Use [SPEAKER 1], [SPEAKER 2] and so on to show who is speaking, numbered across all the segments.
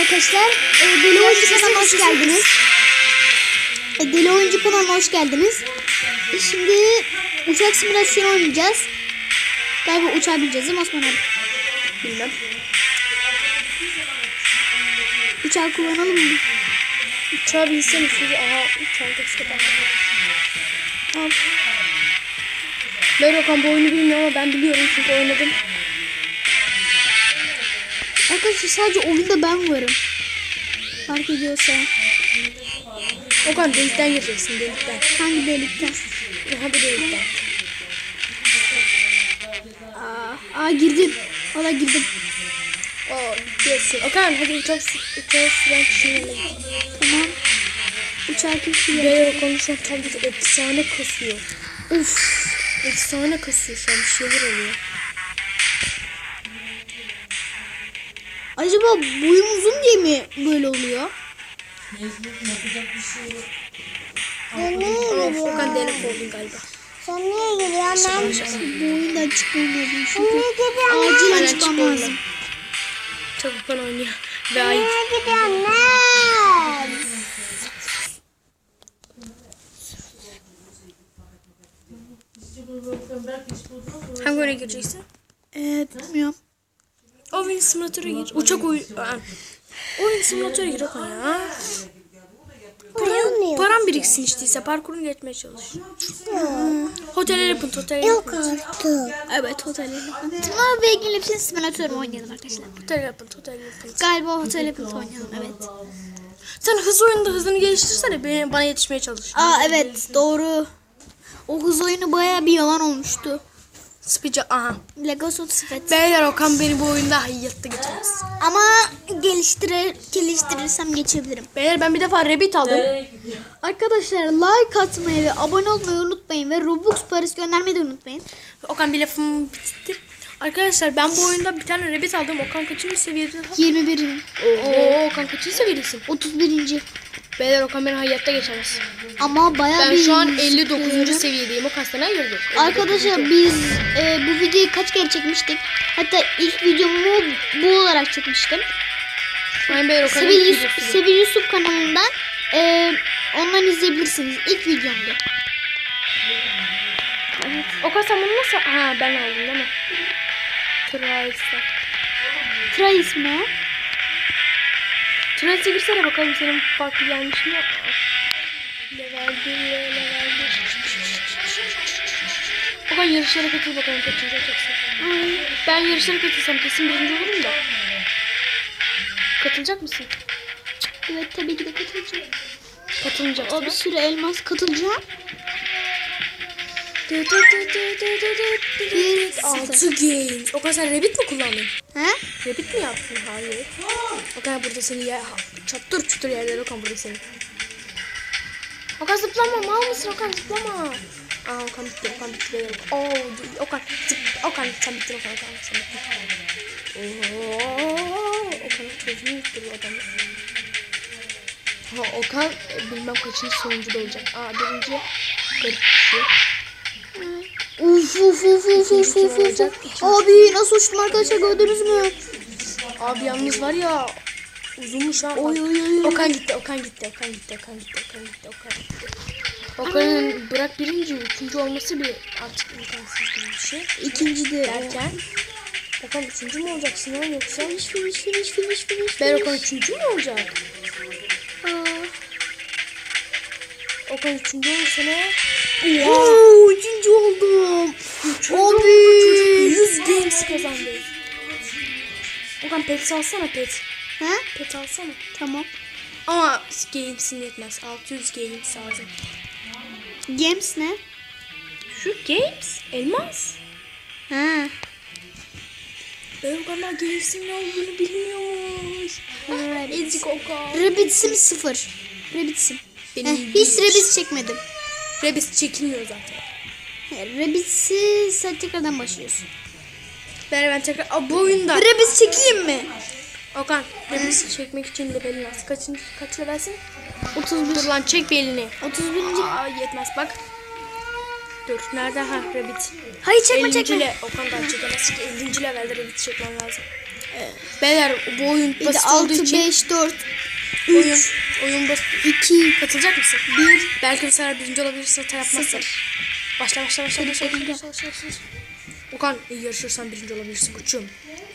[SPEAKER 1] arkadaşlar. Deli Oyuncu kanalına hoş geldiniz. Deli Oyuncu kanalına hoş geldiniz. Şimdi uçak simülasyonu oynayacağız. Galiba uçağa bineceğiz değil mi Osman abi?
[SPEAKER 2] Bilmem.
[SPEAKER 1] Uçağı kullanalım mı?
[SPEAKER 2] Uçağa binsene şurada. Aha uçağın kapısı kapandı.
[SPEAKER 1] Al.
[SPEAKER 2] Ben Okan bu oyunu bilmiyorum ama ben biliyorum çünkü oynadım.
[SPEAKER 1] Arkadaşlar sadece oyunda ben varım. Fark ediyorsa.
[SPEAKER 2] Okan delikten gireceksin, delikten.
[SPEAKER 1] Hangi delikten?
[SPEAKER 2] Aha bu delikten.
[SPEAKER 1] Aa girdim. Valla girdim.
[SPEAKER 2] Oo geçsin. Okan hadi uçağı süren kişinin yanına git.
[SPEAKER 1] Tamam. Uçağı kim sürüyor?
[SPEAKER 2] Böyle konuşan tablet efsane kasıyor. Uf. Efsane kasıyor şu an, bir şeyler oluyor.
[SPEAKER 1] Acaba boyum uzun diye mi böyle oluyor?
[SPEAKER 2] Okan delaf oldun galiba.
[SPEAKER 3] Sen niye geliyorsun?
[SPEAKER 1] Bu oyundan çıkmam lazım çünkü. Acilen çıkmam lazım.
[SPEAKER 2] Çabuktan oynuyor. Ve ayıp.
[SPEAKER 3] Niye gidiyorsun?
[SPEAKER 2] Hangi oyuna gireceksin?
[SPEAKER 1] Bilmiyorum.
[SPEAKER 2] Oyun simülatörü gir. Uçak oyun. Oyun simülatörü gir Okan ya. Param biriksin işte, parkurunu geçmeye çalış. Hotel Elephant, Hotel
[SPEAKER 3] Yok
[SPEAKER 2] Elephant.
[SPEAKER 3] artık.
[SPEAKER 1] Evet, Hotel Elephant. Ama belki hepsinin simülatörü oynayalım arkadaşlar.
[SPEAKER 2] Hotel Elephant, Hotel Elephant.
[SPEAKER 1] Galiba Hotel Elephant oynayalım, evet.
[SPEAKER 2] Sen hız oyununda hızını geliştirsene, bana yetişmeye çalış.
[SPEAKER 1] Evet, doğru. O hız oyunu bayağı bir yalan olmuştu.
[SPEAKER 2] Speed'e aha.
[SPEAKER 1] Lagos Otisfet.
[SPEAKER 2] Beyler Okan beni bu oyunda hayatta geçemez.
[SPEAKER 1] Ama geliştirirsem geçebilirim.
[SPEAKER 2] Beyler ben bir defa Rabbit aldım.
[SPEAKER 1] Arkadaşlar like atmayı ve abone olmayı unutmayın ve Robux parası göndermeyi de unutmayın.
[SPEAKER 2] Okan bir lafım bitti. Arkadaşlar ben bu oyunda bir tane Rabbit aldım. Okan kaçıncı seviyede?
[SPEAKER 1] 21.
[SPEAKER 2] Oo Okan kaçıncı seviyedesin?
[SPEAKER 1] 31.
[SPEAKER 2] Beyler Okan beni hayatta geçemez.
[SPEAKER 1] Ama bayağı
[SPEAKER 2] Ben
[SPEAKER 1] bir
[SPEAKER 2] şu an 59. seviyedeyim. Okan sana girdi.
[SPEAKER 1] Arkadaşlar biz bu videoyu kaç kere çekmiştik? Hatta ilk videomu bu olarak çekmiştim.
[SPEAKER 2] Aynen beyler Okan'ın
[SPEAKER 1] Sevil Yusuf kanalından ondan izleyebilirsiniz. İlk videomdu. Evet.
[SPEAKER 2] Okan sen bunu nasıl? Ha ben aldım değil mi?
[SPEAKER 1] Try ismi o.
[SPEAKER 2] Trails'e girsene bakalım senin farklı gelmiş mi? Level 1, level 1. Okan yarışlara katıl bakalım kaçıncı olacaksın. Ben yarışlara katılsam kesin birinci olurum da. Katılacak mısın?
[SPEAKER 1] Evet tabii ki de katılacağım.
[SPEAKER 2] Katılmayacaksın.
[SPEAKER 1] O bir sürü elmas katılacağım.
[SPEAKER 2] 6 games. Okan sen Rabbit mi kullandın?
[SPEAKER 1] He?
[SPEAKER 2] Rabbit mi yaptın? Hayır. Okan burada seni çattır çutur yerler Okan burada seni. Okan zıplama, mal mısın Okan zıplama. Aa Okan bitti, Okan bitti beyler. Okan sen bittin Okan sen bittin. Okan çocuğunu yuttu bu adamı. Ha Okan bilmem kaçıncı sonuncu da olacak. Birinci garip bir şey.
[SPEAKER 1] Uf. Abi nasıl uçtum arkadaşlar, gördünüz mü?
[SPEAKER 2] Abi yalnız var ya uzunmuş ha.
[SPEAKER 1] Oy.
[SPEAKER 2] Okan gitti. Okan'ın bırak birinci, üçüncü olması bir artık imkansız gibi bir şey.
[SPEAKER 1] İkinci de
[SPEAKER 2] Derken Okan üçüncü mü olacaksın lan yoksa?
[SPEAKER 1] finish.
[SPEAKER 2] Ben Okan üçüncü mü olacak? Okan üçüncü olursa ne?
[SPEAKER 1] Üçüncü oldum.
[SPEAKER 2] Abi 100 games kazandı. Okan pet alsana pet.
[SPEAKER 1] He?
[SPEAKER 2] Pet alsana.
[SPEAKER 1] Tamam.
[SPEAKER 2] Ama games'in yetmez. 600 games lazım.
[SPEAKER 1] Games ne?
[SPEAKER 2] Şu games elmas.
[SPEAKER 1] Ha.
[SPEAKER 2] Ben Okan'la games'in ne olduğunu bilmiyormuş. Ezik Okan.
[SPEAKER 1] Rabbit'sim 0. Rabbit'sim.
[SPEAKER 2] Benim
[SPEAKER 1] Hiç Rabbit çekmedim.
[SPEAKER 2] Rabbit çekilmiyor zaten.
[SPEAKER 1] Rabbit'i sen tekrardan başlıyorsun.
[SPEAKER 2] Ben tekrar bu oyunda.
[SPEAKER 1] Rabbit çekeyim mi?
[SPEAKER 2] Okan Rabbit çekmek için levelin az. Kaç levelsin?
[SPEAKER 1] 31.
[SPEAKER 2] Dur lan çek bir elini.
[SPEAKER 1] 31.
[SPEAKER 2] Yetmez bak. Dur nerede Rabbit?
[SPEAKER 1] Hayır çekme.
[SPEAKER 2] Okan daha çekemez. 50. levelde Rabbit çekmen lazım. Beyler bu oyun
[SPEAKER 1] Bir de
[SPEAKER 2] basit olduğu
[SPEAKER 1] 6,
[SPEAKER 2] için
[SPEAKER 1] 5, 4,
[SPEAKER 2] oyun basit.
[SPEAKER 1] 2,
[SPEAKER 2] Katılacak mısın?
[SPEAKER 1] 1.
[SPEAKER 2] Belki bu sefer birinci olabilirsin, hata yapmazsın. Başla. Okan yarışırsan birinci olabilirsin koçum.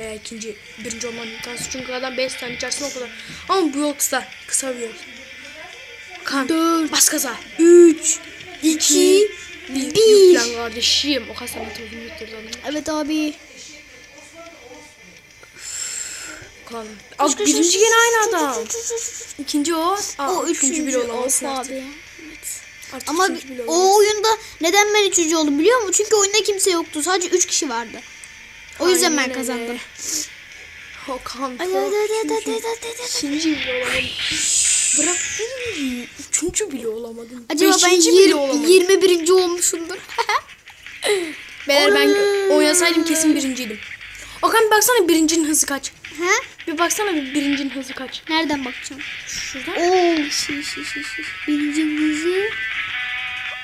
[SPEAKER 2] Veya ikinci, birinci olman imkansız. Çünkü adam 5 tane içerisinde o kadar. Ama bu yol kısa. Kısa bir yol. Okan
[SPEAKER 1] 4,
[SPEAKER 2] bas gaza.
[SPEAKER 1] 3, 2,
[SPEAKER 2] 1.
[SPEAKER 1] 1.
[SPEAKER 2] Yüklen kardeşim. Okan sana telefonu getirdi adam.
[SPEAKER 1] Evet abi.
[SPEAKER 2] Okan. Abi birinci gene aynı adam. İkinci o.
[SPEAKER 1] O üçüncü
[SPEAKER 2] bile olamazsın
[SPEAKER 1] of
[SPEAKER 2] artık.
[SPEAKER 1] abi.
[SPEAKER 2] Artık
[SPEAKER 1] Ama
[SPEAKER 2] üçüncü bile
[SPEAKER 1] o
[SPEAKER 2] olamazsın.
[SPEAKER 1] oyunda neden ben üçüncü oldum biliyor musun? Çünkü oyunda kimse yoktu. Sadece 3 kişi vardı. O yüzden
[SPEAKER 2] Aynen
[SPEAKER 1] ben
[SPEAKER 2] öyle.
[SPEAKER 1] kazandım.
[SPEAKER 2] Okan.
[SPEAKER 1] Ay,
[SPEAKER 2] İkinci bile olamadım. Bırak birinciyi. Üçüncü bile olamadım.
[SPEAKER 1] Acaba ben
[SPEAKER 2] Beşinci bile olamadım.
[SPEAKER 1] 21. olmuşumdur.
[SPEAKER 2] Beyler ben oynasaydım kesin birinciydim. Okan bir baksana birincinin hızı kaç.
[SPEAKER 1] He?
[SPEAKER 2] Bir baksana birincinin hızı kaç.
[SPEAKER 1] Nereden bakacağım?
[SPEAKER 2] Şuradan.
[SPEAKER 1] Oo, birincimizi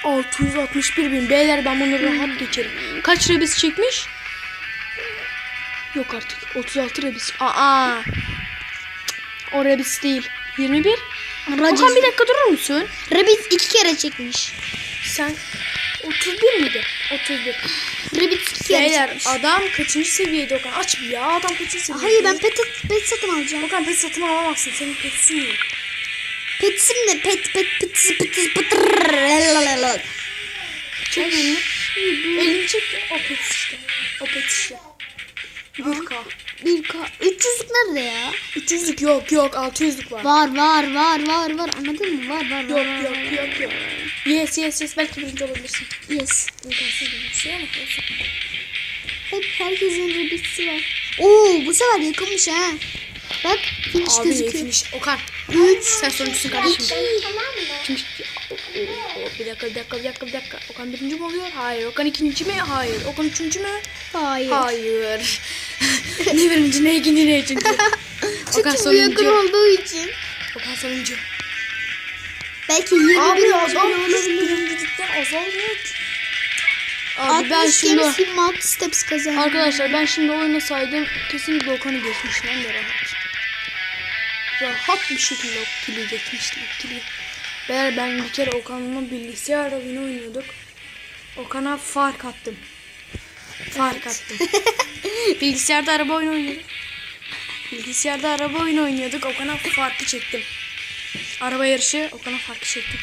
[SPEAKER 2] 661.000. Beyler ben bunu rahat geçerim. Kaç rebis çekmiş? Yok artık. 36 rebis. Aa. O rebis değil. 21. Okan bir dakika durur musun?
[SPEAKER 1] Rabbit 2 kere çekmiş.
[SPEAKER 2] Sen 31 miydi? 31.
[SPEAKER 1] Rabbit 2 kere
[SPEAKER 2] Beyler
[SPEAKER 1] çekmiş.
[SPEAKER 2] adam kaçıncı seviyede Okan? Aç bir ya. Adam kaçıncı seviyede?
[SPEAKER 1] Hayır ben pet satın alacağım.
[SPEAKER 2] Okan pet satın alamazsın. Senin petsin yok.
[SPEAKER 1] Petsim ne? Pet.
[SPEAKER 2] Çek elini. Elini çek. O pet işte. O pet işte. 1K.
[SPEAKER 1] 1K. 300'lük nerede ya?
[SPEAKER 2] 300'lük yok. 600'lük var.
[SPEAKER 1] Var. Anladın mı? Var.
[SPEAKER 2] Yok. Yes. Belki birinci olabilirsin.
[SPEAKER 1] Yes.
[SPEAKER 2] İmkansız bir şey ama olsun.
[SPEAKER 1] Hep herkesin rabbitsi var. Oo bu sefer yakınmış ha. Bak finish
[SPEAKER 2] Abi
[SPEAKER 1] gözüküyor.
[SPEAKER 2] finish. Okan.
[SPEAKER 1] 3,
[SPEAKER 2] Sen sonuncusun kardeşim.
[SPEAKER 1] 2.
[SPEAKER 2] Finish. Bir dakika. Okan birinci mi oluyor? Hayır. Okan ikinci mi? Hayır. Okan üçüncü mü?
[SPEAKER 1] Hayır.
[SPEAKER 2] Hayır. Ne birinci, ne ikinci, ne üçüncü? Okan
[SPEAKER 1] Çünkü bu yakın
[SPEAKER 2] sonuncu.
[SPEAKER 1] olduğu için.
[SPEAKER 2] Okan sonuncu.
[SPEAKER 1] Belki 21
[SPEAKER 2] Abi adam
[SPEAKER 1] olabilir.
[SPEAKER 2] birincilikten azalmıyor ki. Abi ben
[SPEAKER 1] 60
[SPEAKER 2] şimdi...
[SPEAKER 1] games 26 steps kazandım.
[SPEAKER 2] Arkadaşlar ben şimdi oynasaydım kesinlikle Okan'ı geçmiştim hem de rahat. Rahat bir şekilde o kili geçmiştim. Ben bir kere Okan'la bilgisayar oyunu oynuyorduk. Okan'a fark attım. Bilgisayarda araba oyunu oynuyorduk. Okan'a farkı çektim. Araba yarışı Okan'a farkı çektim.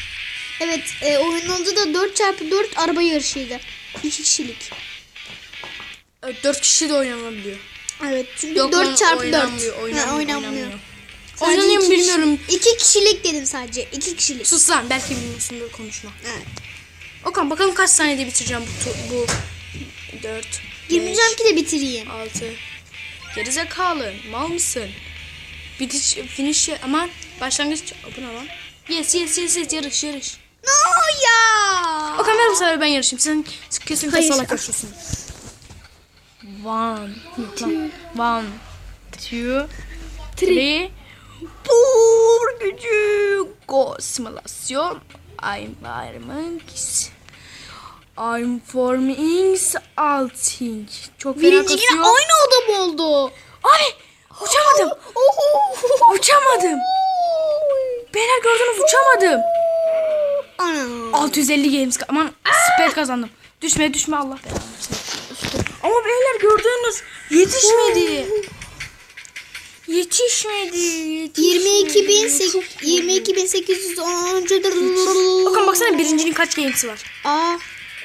[SPEAKER 1] Evet oyunun adı da 4x4 araba yarışıydı. 2 kişilik.
[SPEAKER 2] 4 kişi de oynanabiliyor.
[SPEAKER 1] Evet çünkü
[SPEAKER 2] Yok lan,
[SPEAKER 1] 4x4.
[SPEAKER 2] oynanmıyor.
[SPEAKER 1] Sadece
[SPEAKER 2] Oynanıyor mu
[SPEAKER 1] iki
[SPEAKER 2] bilmiyorum.
[SPEAKER 1] 2 kişilik dedim sadece. 2 kişilik.
[SPEAKER 2] Sus lan belki bilmiyorsundur konuşma.
[SPEAKER 1] Evet.
[SPEAKER 2] Okan bakalım kaç saniyede bitireceğim bu 4
[SPEAKER 1] Girmeyeceğim ki de bitireyim.
[SPEAKER 2] 6 Gerizekalı mal mısın? Finish aman başlangıç bu ne lan? Yes yarış.
[SPEAKER 1] No ya.
[SPEAKER 2] Okan ver bu sefer ben yarışayım. Sen kesinlikle
[SPEAKER 1] Hayır.
[SPEAKER 2] salak yarışıyorsun. 1 2 3 Bur gücü go simülasyon environment I'm forming something. Çok fena
[SPEAKER 1] Birinci yine
[SPEAKER 2] kasıyor.
[SPEAKER 1] aynı adam oldu.
[SPEAKER 2] Ay uçamadım. Uçamadım. Beyler gördünüz uçamadım.
[SPEAKER 1] Ana.
[SPEAKER 2] 650 games aman spell kazandım. Düşme Allah belanı versin. Ama beyler gördünüz yetişmedi.
[SPEAKER 1] 22.810.
[SPEAKER 2] Bakın baksana birincinin kaç games'i var.
[SPEAKER 1] Aa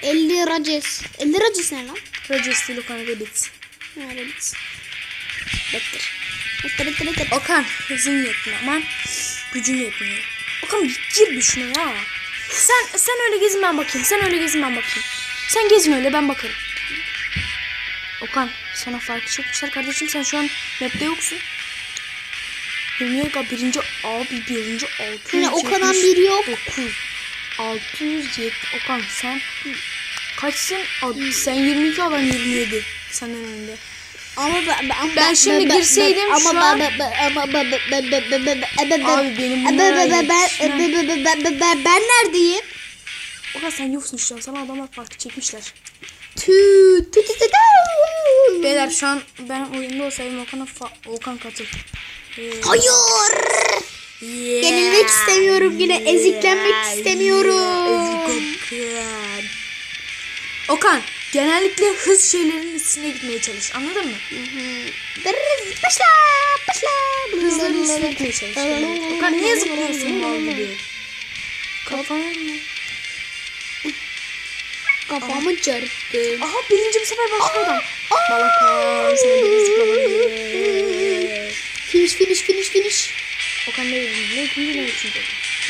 [SPEAKER 1] 50 races. 50 races ne lan?
[SPEAKER 2] Rajes değil Okan Rabbit.
[SPEAKER 1] Ha races.
[SPEAKER 2] Bektir.
[SPEAKER 1] Better.
[SPEAKER 2] Okan hızın yetmiyor aman gücün yetmiyor. Okan gir bir şuna ya. Sen öyle gezin ben bakayım. Sen gezin öyle ben bakarım. Okan sana farkı çekmişler kardeşim sen şu an map'te yoksun. Bilmiyorum ki birinci 600.
[SPEAKER 1] Yine Okan'dan biri yok.
[SPEAKER 2] 607. Okan sen kaçsın? Sen 22 adam 27. Senden önünde.
[SPEAKER 1] Ama
[SPEAKER 2] Ben şimdi girseydim
[SPEAKER 1] ama
[SPEAKER 2] şu an-
[SPEAKER 1] abi
[SPEAKER 2] benim bunlara
[SPEAKER 1] ben neredeyim?
[SPEAKER 2] Okan sen yoksun şu an. Sana adamlar farkı çekmişler. Beyler şu an ben oyunda olsaydım Okan katıl.
[SPEAKER 1] Hayır. Yenilmek istemiyorum yine. Eziklenmek istemiyorum.
[SPEAKER 2] Okan genellikle hız şeylerinin üstüne gitmeye çalış. Anladın mı?
[SPEAKER 1] Başla.
[SPEAKER 2] Hızların üstüne gitmeye çalış. Okan niye zıplıyorsun mal gibi?
[SPEAKER 1] Kafamı çarptı.
[SPEAKER 2] Aha birinci bir sefer başka adam. Balakan sana bir zıplamanı.
[SPEAKER 1] Finish.
[SPEAKER 2] Okan ne ikinci ne üçüncü?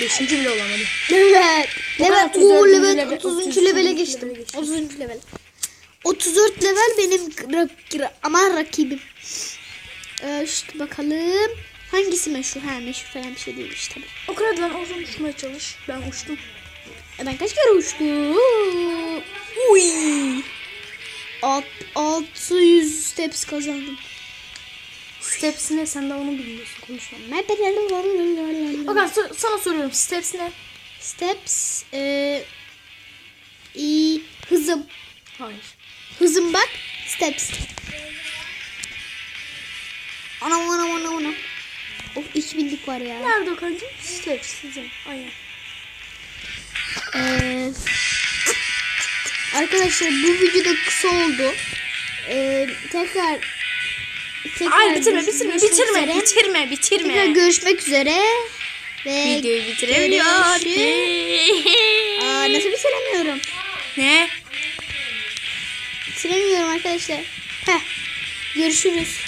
[SPEAKER 2] Beşinci bile olamadı.
[SPEAKER 1] Evet. Level
[SPEAKER 2] 34.
[SPEAKER 1] 30. levele geçtim. 30. level. 34 level benim ama rakibim. İşte bakalım. Hangisi meşhur? Meşhur falan bir şey değilmiş tabii.
[SPEAKER 2] O kadar lan oradan uçmaya çalış. Ben uçtum.
[SPEAKER 1] Ben kaç kere uçtum?
[SPEAKER 2] Uy.
[SPEAKER 1] 600 steps kazandım.
[SPEAKER 2] Steps ne? Sen de onu bilmiyorsun. Konuşma.
[SPEAKER 1] Okan
[SPEAKER 2] Okan sana soruyorum. Steps ne?
[SPEAKER 1] steps hızım.
[SPEAKER 2] Hayır.
[SPEAKER 1] Hızım bak. Steps. Anam. Of 2000'lik var ya.
[SPEAKER 2] Nerede Okan'cığım? Steps sizin. Aynen.
[SPEAKER 1] Arkadaşlar bu videoda kısa oldu. Tekrar
[SPEAKER 2] Ay bitirme.
[SPEAKER 1] Tekrar görüşmek üzere. Ve
[SPEAKER 2] Videoyu bitirebiliyor.
[SPEAKER 1] nasıl bitiremiyorum?
[SPEAKER 2] Ne?
[SPEAKER 1] Bitiremiyorum arkadaşlar. Görüşürüz.